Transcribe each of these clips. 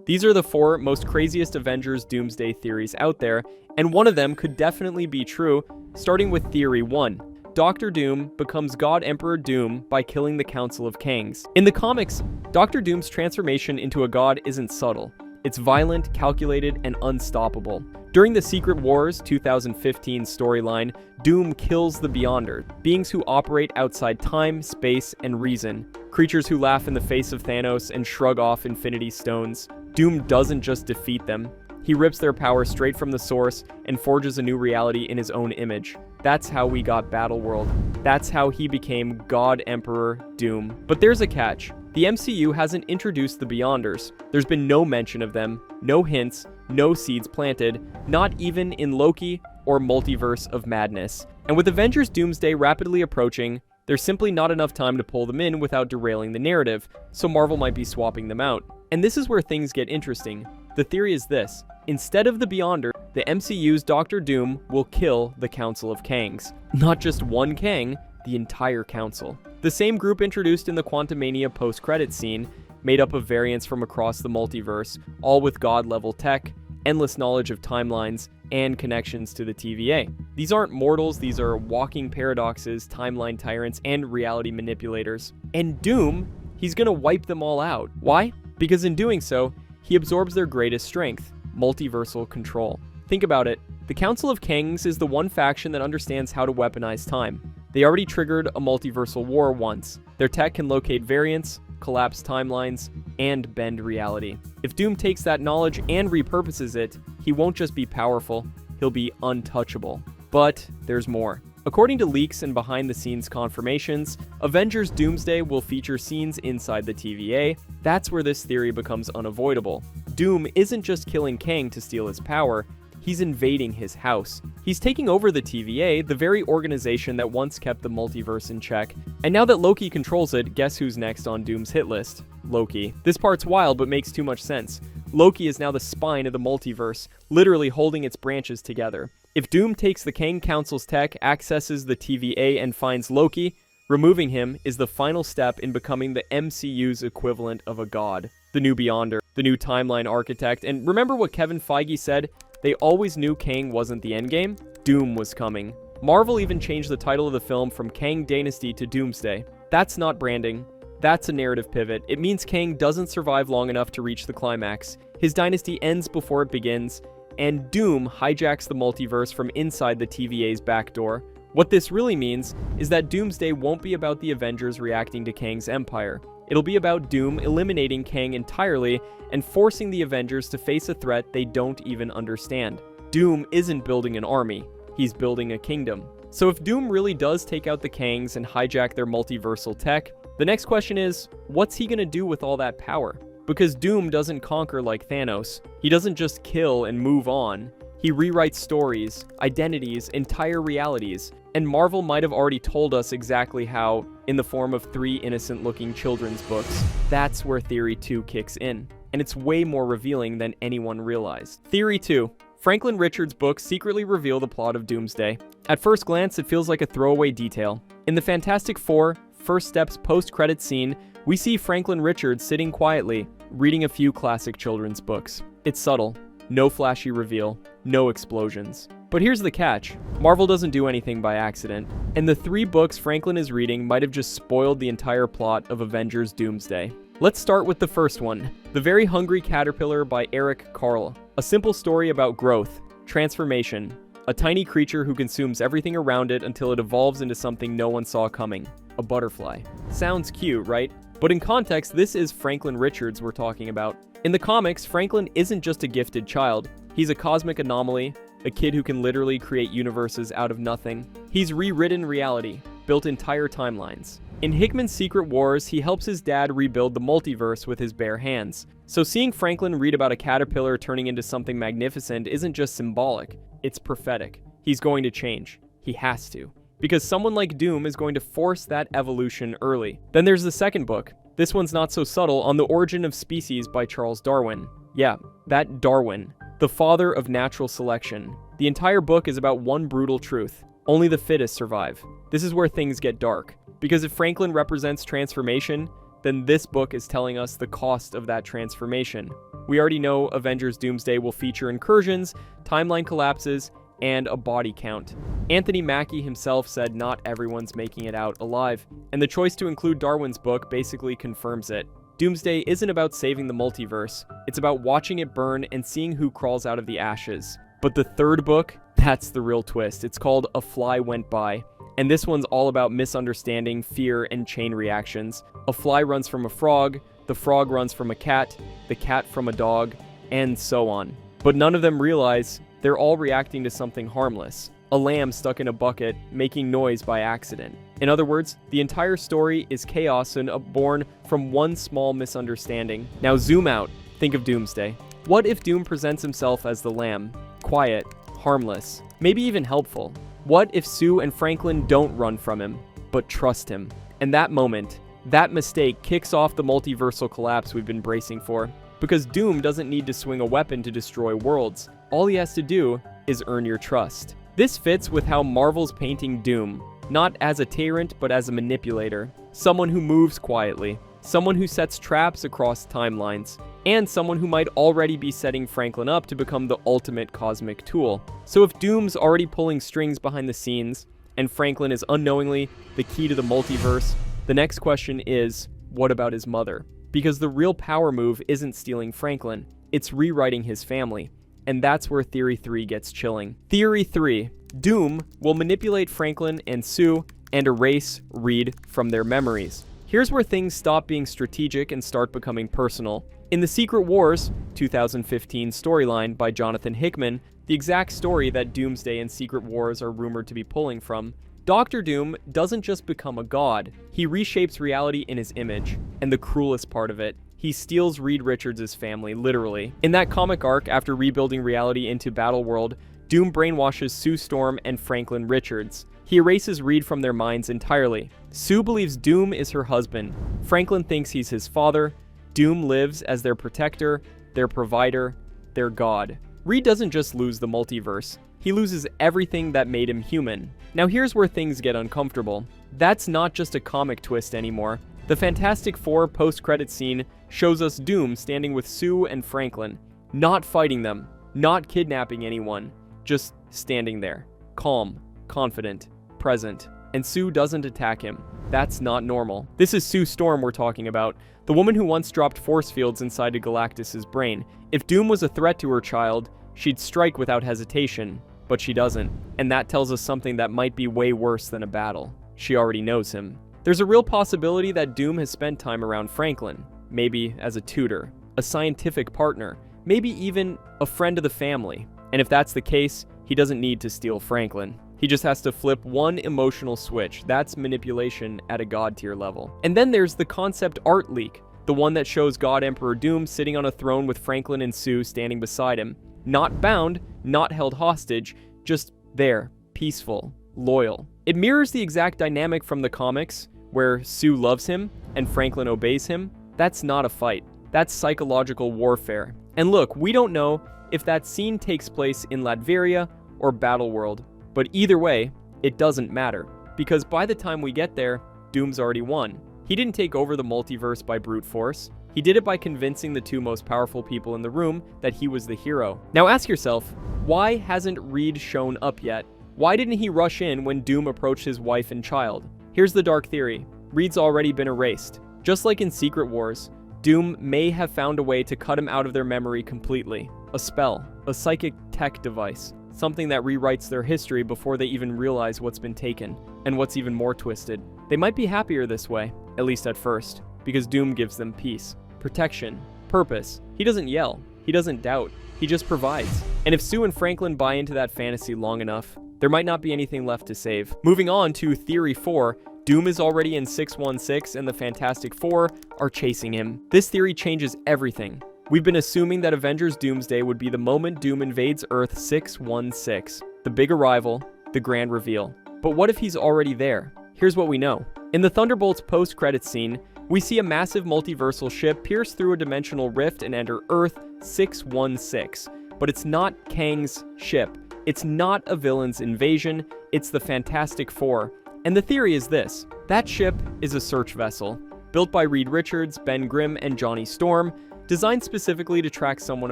These are the 4 most craziest Avengers Doomsday theories out there, and one of them could definitely be true, starting with Theory 1. Doctor Doom becomes God Emperor Doom by killing the Council of Kangs. In the comics, Doctor Doom's transformation into a god isn't subtle. It's violent, calculated, and unstoppable. During the Secret Wars 2015 storyline, Doom kills the Beyonder, beings who operate outside time, space, and reason. Creatures who laugh in the face of Thanos and shrug off Infinity Stones. Doom doesn't just defeat them. He rips their power straight from the source and forges a new reality in his own image. That's how we got Battleworld. That's how he became God Emperor Doom. But there's a catch. The MCU hasn't introduced the Beyonders. There's been no mention of them, no hints, no seeds planted, not even in Loki or Multiverse of Madness. And with Avengers Doomsday rapidly approaching, there's simply not enough time to pull them in without derailing the narrative, so Marvel might be swapping them out. And this is where things get interesting. The theory is this: instead of the Beyonder, the MCU's Doctor Doom will kill the Council of Kangs. Not just one Kang, the entire council. The same group introduced in the Quantumania post-credits scene, made up of variants from across the multiverse, all with god-level tech, endless knowledge of timelines, and connections to the TVA. These aren't mortals, these are walking paradoxes, timeline tyrants, and reality manipulators. And Doom, he's gonna wipe them all out. Why? Because in doing so, he absorbs their greatest strength, multiversal control. Think about it. The Council of Kangs is the one faction that understands how to weaponize time. They already triggered a multiversal war once. Their tech can locate variants, collapse timelines, and bend reality. If Doom takes that knowledge and repurposes it, he won't just be powerful, he'll be untouchable. But there's more. According to leaks and behind-the-scenes confirmations, Avengers Doomsday will feature scenes inside the TVA. That's where this theory becomes unavoidable. Doom isn't just killing Kang to steal his power, he's invading his house. He's taking over the TVA, the very organization that once kept the multiverse in check. And now that Loki controls it, guess who's next on Doom's hit list? Loki. This part's wild, but makes too much sense. Loki is now the spine of the multiverse, literally holding its branches together. If Doom takes the Kang Council's tech, accesses the TVA, and finds Loki, removing him is the final step in becoming the MCU's equivalent of a god. The new Beyonder, the new timeline architect, and remember what Kevin Feige said? They always knew Kang wasn't the endgame. Doom was coming. Marvel even changed the title of the film from Kang Dynasty to Doomsday. That's not branding. That's a narrative pivot. It means Kang doesn't survive long enough to reach the climax. His dynasty ends before it begins, and Doom hijacks the multiverse from inside the TVA's back door. What this really means is that Doomsday won't be about the Avengers reacting to Kang's empire. It'll be about Doom eliminating Kang entirely and forcing the Avengers to face a threat they don't even understand. Doom isn't building an army, he's building a kingdom. So if Doom really does take out the Kangs and hijack their multiversal tech, the next question is, what's he gonna do with all that power? Because Doom doesn't conquer like Thanos. He doesn't just kill and move on. He rewrites stories, identities, entire realities, and Marvel might have already told us exactly how, in the form of 3 innocent-looking children's books. That's where Theory 2 kicks in, and it's way more revealing than anyone realized. Theory 2. Franklin Richards' books secretly reveal the plot of Doomsday. At first glance, it feels like a throwaway detail. In the Fantastic Four First Steps post-credits scene, we see Franklin Richards sitting quietly, reading a few classic children's books. It's subtle. No flashy reveal, no explosions. But here's the catch. Marvel doesn't do anything by accident, and the 3 books Franklin is reading might have just spoiled the entire plot of Avengers Doomsday. Let's start with the first one, The Very Hungry Caterpillar by Eric Carle. A simple story about growth, transformation, a tiny creature who consumes everything around it until it evolves into something no one saw coming, a butterfly. Sounds cute, right? But in context, this is Franklin Richards we're talking about. In the comics, Franklin isn't just a gifted child. He's a cosmic anomaly, a kid who can literally create universes out of nothing. He's rewritten reality, built entire timelines. In Hickman's Secret Wars, he helps his dad rebuild the multiverse with his bare hands. So seeing Franklin read about a caterpillar turning into something magnificent isn't just symbolic, it's prophetic. He's going to change. He has to. Because someone like Doom is going to force that evolution early. Then there's the second book. This one's not so subtle, On the Origin of Species by Charles Darwin. Yeah, that Darwin, the father of natural selection. The entire book is about one brutal truth. Only the fittest survive. This is where things get dark. Because if Franklin represents transformation, then this book is telling us the cost of that transformation. We already know Avengers Doomsday will feature incursions, timeline collapses, and a body count. Anthony Mackie himself said not everyone's making it out alive, and the choice to include Darwin's book basically confirms it. Doomsday isn't about saving the multiverse, it's about watching it burn and seeing who crawls out of the ashes. But the third book, that's the real twist. It's called A Fly Went By, and this one's all about misunderstanding, fear, and chain reactions. A fly runs from a frog, the frog runs from a cat, the cat from a dog, and so on. But none of them realize they're all reacting to something harmless. A lamb stuck in a bucket, making noise by accident. In other words, the entire story is chaos and born from one small misunderstanding. Now zoom out, think of Doomsday. What if Doom presents himself as the lamb? Quiet, harmless, maybe even helpful. What if Sue and Franklin don't run from him, but trust him? And that moment, that mistake kicks off the multiversal collapse we've been bracing for. Because Doom doesn't need to swing a weapon to destroy worlds. All he has to do is earn your trust. This fits with how Marvel's painting Doom, not as a tyrant, but as a manipulator. Someone who moves quietly. Someone who sets traps across timelines. And someone who might already be setting Franklin up to become the ultimate cosmic tool. So if Doom's already pulling strings behind the scenes, and Franklin is unknowingly the key to the multiverse, the next question is, what about his mother? Because the real power move isn't stealing Franklin, it's rewriting his family. And that's where Theory 3 gets chilling. Theory 3. Doom will manipulate Franklin and Sue and erase Reed from their memories. Here's where things stop being strategic and start becoming personal. In the Secret Wars 2015 storyline by Jonathan Hickman, the exact story that Doomsday and Secret Wars are rumored to be pulling from, Doctor Doom doesn't just become a god, he reshapes reality in his image. And the cruelest part of it, he steals Reed Richards' family, literally. In that comic arc, after rebuilding reality into Battleworld, Doom brainwashes Sue Storm and Franklin Richards. He erases Reed from their minds entirely. Sue believes Doom is her husband. Franklin thinks he's his father. Doom lives as their protector, their provider, their god. Reed doesn't just lose the multiverse. He loses everything that made him human. Now here's where things get uncomfortable. That's not just a comic twist anymore. The Fantastic Four post-credit scene shows us Doom standing with Sue and Franklin, not fighting them, not kidnapping anyone, just standing there, calm, confident, present. And Sue doesn't attack him. That's not normal. This is Sue Storm we're talking about, the woman who once dropped force fields inside of Galactus's brain. If Doom was a threat to her child, she'd strike without hesitation, but she doesn't. And that tells us something that might be way worse than a battle. She already knows him. There's a real possibility that Doom has spent time around Franklin, maybe as a tutor, a scientific partner, maybe even a friend of the family. And if that's the case, he doesn't need to steal Franklin. He just has to flip one emotional switch. That's manipulation at a god tier level. And then there's the concept art leak, the one that shows God Emperor Doom sitting on a throne with Franklin and Sue standing beside him. Not bound, not held hostage, just there, peaceful, loyal. It mirrors the exact dynamic from the comics, where Sue loves him and Franklin obeys him. That's not a fight. That's psychological warfare. And look, we don't know if that scene takes place in Latveria or Battleworld, but either way, it doesn't matter, because by the time we get there, Doom's already won. He didn't take over the multiverse by brute force. He did it by convincing the two most powerful people in the room that he was the hero. Now ask yourself, why hasn't Reed shown up yet? Why didn't he rush in when Doom approached his wife and child? Here's the dark theory. Reed's already been erased. Just like in Secret Wars, Doom may have found a way to cut him out of their memory completely. A spell, a psychic tech device, something that rewrites their history before they even realize what's been taken. And what's even more twisted, they might be happier this way, at least at first, because Doom gives them peace, protection, purpose. He doesn't yell, he doesn't doubt, he just provides. And if Sue and Franklin buy into that fantasy long enough, there might not be anything left to save. Moving on to Theory 4, Doom is already in 616 and the Fantastic Four are chasing him. This theory changes everything. We've been assuming that Avengers Doomsday would be the moment Doom invades Earth 616, the big arrival, the grand reveal. But what if he's already there? Here's what we know. In the Thunderbolts post-credits scene, we see a massive multiversal ship pierce through a dimensional rift and enter Earth 616. But it's not Kang's ship. It's not a villain's invasion, it's the Fantastic Four. And the theory is this: that ship is a search vessel. built by Reed Richards, Ben Grimm, and Johnny Storm, designed specifically to track someone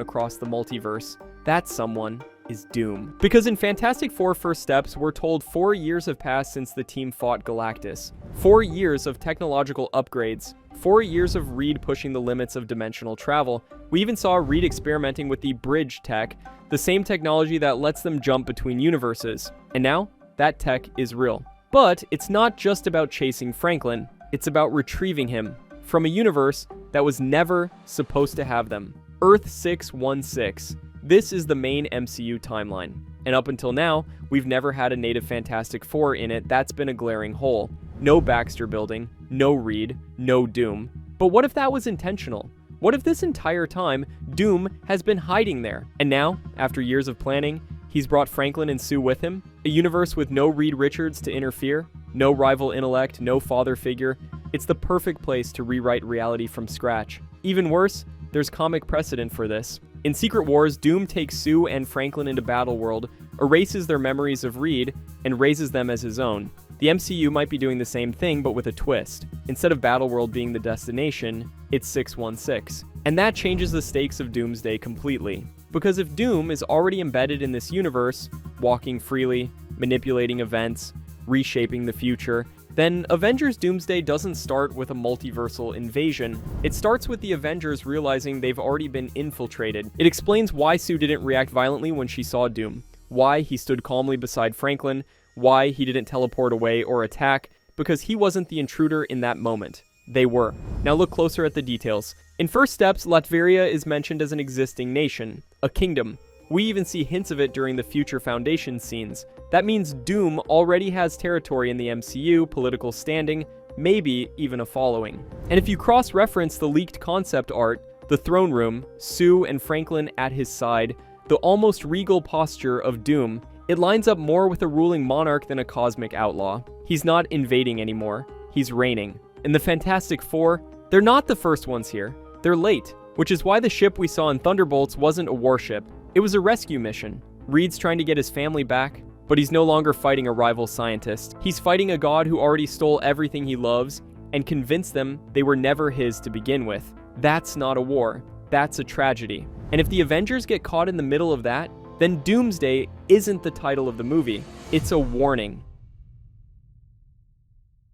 across the multiverse. That someone is Doom. Because in Fantastic Four First Steps, we're told 4 years have passed since the team fought Galactus. 4 years of technological upgrades. 4 years of Reed pushing the limits of dimensional travel. We even saw Reed experimenting with the bridge tech, the same technology that lets them jump between universes. And now, that tech is real. But it's not just about chasing Franklin, it's about retrieving him from a universe that was never supposed to have them. Earth 616. This is the main MCU timeline. And up until now, we've never had a native Fantastic Four in it. That's been a glaring hole. No Baxter Building, no Reed, no Doom. But what if that was intentional? What if this entire time, Doom has been hiding there? And now, after years of planning, he's brought Franklin and Sue with him? A universe with no Reed Richards to interfere? No rival intellect, no father figure? It's the perfect place to rewrite reality from scratch. Even worse, there's comic precedent for this. In Secret Wars, Doom takes Sue and Franklin into Battleworld, erases their memories of Reed, and raises them as his own. The MCU might be doing the same thing, but with a twist. Instead of Battleworld being the destination, it's 616. And that changes the stakes of Doomsday completely. Because if Doom is already embedded in this universe, walking freely, manipulating events, reshaping the future, then Avengers Doomsday doesn't start with a multiversal invasion. It starts with the Avengers realizing they've already been infiltrated. It explains why Sue didn't react violently when she saw Doom, why he stood calmly beside Franklin, why he didn't teleport away or attack, because he wasn't the intruder in that moment. They were. Now look closer at the details. In First Steps, Latveria is mentioned as an existing nation, a kingdom. We even see hints of it during the Future Foundation scenes. That means Doom already has territory in the MCU, political standing, maybe even a following. And if you cross-reference the leaked concept art, the throne room, Sue and Franklin at his side, the almost regal posture of Doom, it lines up more with a ruling monarch than a cosmic outlaw. He's not invading anymore, he's reigning. And the Fantastic Four, they're not the first ones here. They're late, which is why the ship we saw in Thunderbolts wasn't a warship. It was a rescue mission. Reed's trying to get his family back, but he's no longer fighting a rival scientist. He's fighting a god who already stole everything he loves and convinced them they were never his to begin with. That's not a war. That's a tragedy. And if the Avengers get caught in the middle of that, then Doomsday isn't the title of the movie. It's a warning.